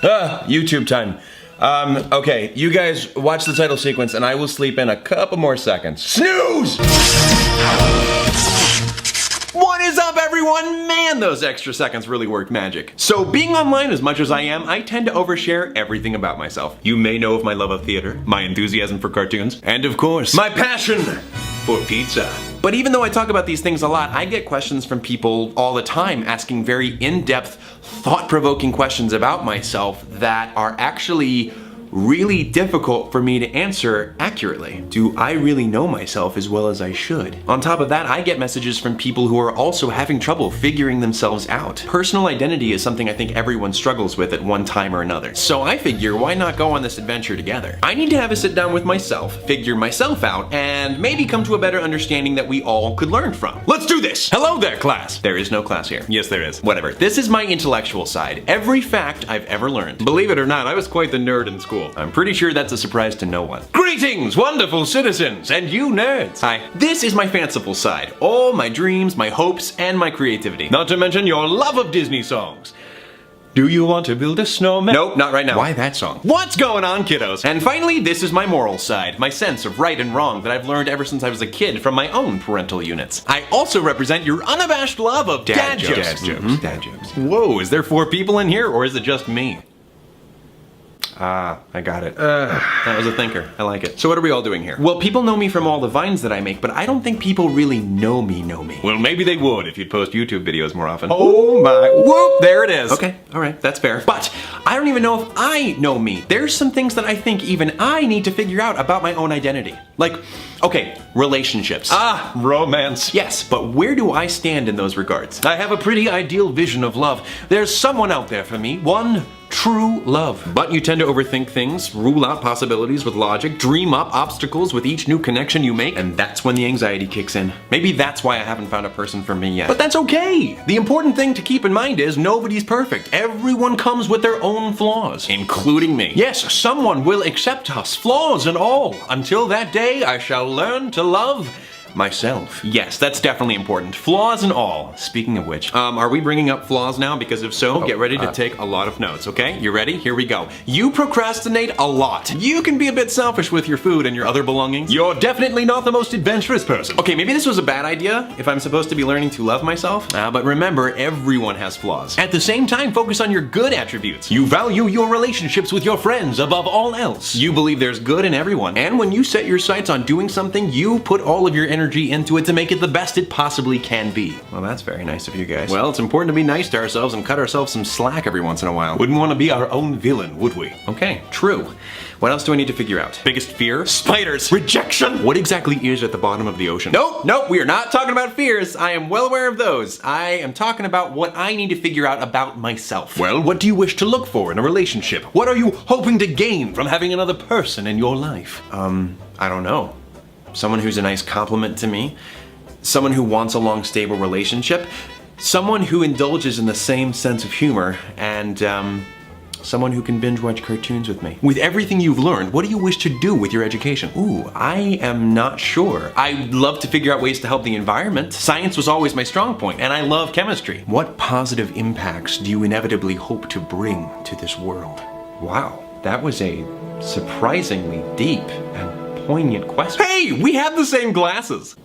YouTube time. Okay, you guys watch the title sequence and I will sleep in a couple more seconds. Snooze! What is up, everyone? Man, those extra seconds really worked magic. So being online as much as I am, I tend to overshare everything about myself. You may know of my love of theater, my enthusiasm for cartoons, and of course, my passion for pizza. But even though I talk about these things a lot, I get questions from people all the time asking very in-depth, thought-provoking questions about myself that are actually really difficult for me to answer accurately. Do I really know myself as well as I should? On top of that, I get messages from people who are also having trouble figuring themselves out. Personal identity is something I think everyone struggles with at one time or another. So I figure, why not go on this adventure together? I need to have a sit down with myself, figure myself out, and maybe come to a better understanding that we all could learn from. Let's do this! Hello there, class! There is no class here. Yes, there is. Whatever. This is my intellectual side. Every fact I've ever learned. Believe it or not, I was quite the nerd in school. I'm pretty sure that's a surprise to no one. Greetings, wonderful citizens, and you nerds. Hi. This is my fanciful side. All my dreams, my hopes, and my creativity. Not to mention your love of Disney songs. Do you want to build a snowman? Nope, not right now. Why that song? What's going on, kiddos? And finally, this is my moral side, my sense of right and wrong that I've learned ever since I was a kid from my own parental units. I also represent your unabashed love of dad jokes. Dad jokes. Whoa, is there 4 people in here, or is it just me? Ah, I got it. That was a thinker. I like it. So what are we all doing here? Well, people know me from all the vines that I make, but I don't think people really know me. Well, maybe they would if you'd post YouTube videos more often. Oh my, whoop, there it is. Okay, all right, that's fair. But I don't even know if I know me. There's some things that I think even I need to figure out about my own identity. Like, okay, relationships. Ah, romance. Yes, but where do I stand in those regards? I have a pretty ideal vision of love. There's someone out there for me, one true love. But you tend to overthink things, rule out possibilities with logic, dream up obstacles with each new connection you make, and that's when the anxiety kicks in. Maybe that's why I haven't found a person for me yet. But that's okay! The important thing to keep in mind is nobody's perfect. Everyone comes with their own flaws, including me. Yes, someone will accept us, flaws and all. Until that day, I shall learn to love myself. Yes, that's definitely important. Flaws and all. Speaking of which, are we bringing up flaws now? Because if so, get ready to take a lot of notes, okay? You ready? Here we go. You procrastinate a lot. You can be a bit selfish with your food and your other belongings. You're definitely not the most adventurous person. Okay, maybe this was a bad idea if I'm supposed to be learning to love myself. But remember, everyone has flaws. At the same time, focus on your good attributes. You value your relationships with your friends above all else. You believe there's good in everyone. And when you set your sights on doing something, you put all of your energy into it to make it the best it possibly can be. Well, that's very nice of you guys. Well, it's important to be nice to ourselves and cut ourselves some slack every once in a while. Wouldn't want to be our own villain, would we? Okay, true. What else do I need to figure out? Biggest fear? Spiders! Rejection! What exactly is at the bottom of the ocean? Nope, we are not talking about fears. I am well aware of those. I am talking about what I need to figure out about myself. Well, what do you wish to look for in a relationship? What are you hoping to gain from having another person in your life? I don't know. Someone who's a nice compliment to me, someone who wants a long, stable relationship, someone who indulges in the same sense of humor, and someone who can binge watch cartoons with me. With everything you've learned, what do you wish to do with your education? Ooh, I am not sure. I'd love to figure out ways to help the environment. Science was always my strong point, and I love chemistry. What positive impacts do you inevitably hope to bring to this world? Wow, that was a surprisingly deep and poignant question. Hey, we have the same glasses.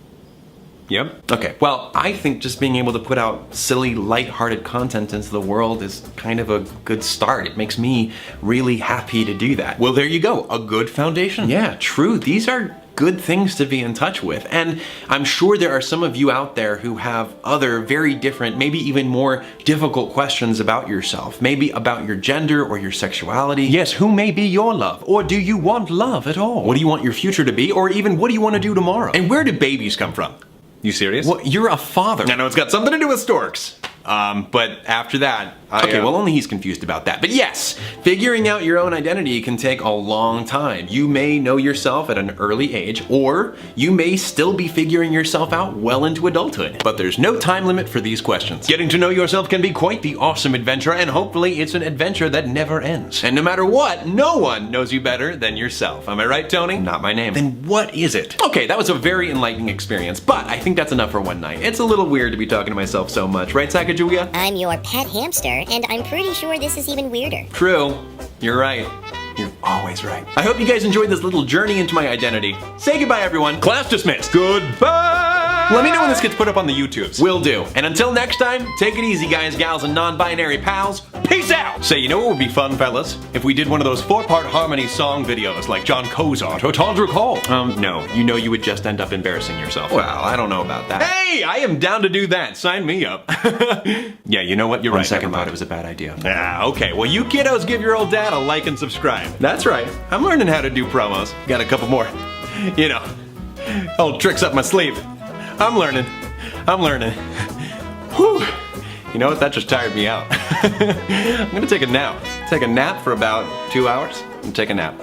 Yep. Okay, well, I think just being able to put out silly, light-hearted content into the world is kind of a good start. It makes me really happy to do that. Well, there you go, a good foundation. Yeah, true. These are good things to be in touch with. And I'm sure there are some of you out there who have other very different, maybe even more difficult questions about yourself. Maybe about your gender or your sexuality. Yes, who may be your love? Or do you want love at all? What do you want your future to be? Or even what do you want to do tomorrow? And where do babies come from? You serious? Well, you're a father. I know it's got something to do with storks. But after that, okay, well, only he's confused about that. But yes, figuring out your own identity can take a long time. You may know yourself at an early age, or you may still be figuring yourself out well into adulthood. But there's no time limit for these questions. Getting to know yourself can be quite the awesome adventure, and hopefully it's an adventure that never ends. And no matter what, no one knows you better than yourself. Am I right, Tony? Not my name. Then what is it? Okay, that was a very enlightening experience, but I think that's enough for one night. It's a little weird to be talking to myself so much, right, Sacagawea? I'm your pet hamster, and I'm pretty sure this is even weirder. True. You're right. You're always right. I hope you guys enjoyed this little journey into my identity. Say goodbye, everyone. Class dismissed. Goodbye! Let me know when this gets put up on the YouTubes. Will do. And until next time, take it easy, guys, gals, and non-binary pals. Peace out! Say, you know what would be fun, fellas? If we did one of those 4-part harmony song videos like John Cozart or Tondra Cole. No. You know you would just end up embarrassing yourself. Well, I don't know about that. Hey, I am down to do that. Sign me up. Yeah, you know what? You're right. On second thought, it was a bad idea. Ah, okay. Well, you kiddos give your old dad a like and subscribe. That's right. I'm learning how to do promos. Got a couple more, you know, old tricks up my sleeve. I'm learning. Whew. You know what? That just tired me out. I'm gonna take a nap. Take a nap for about 2 hours and take a nap.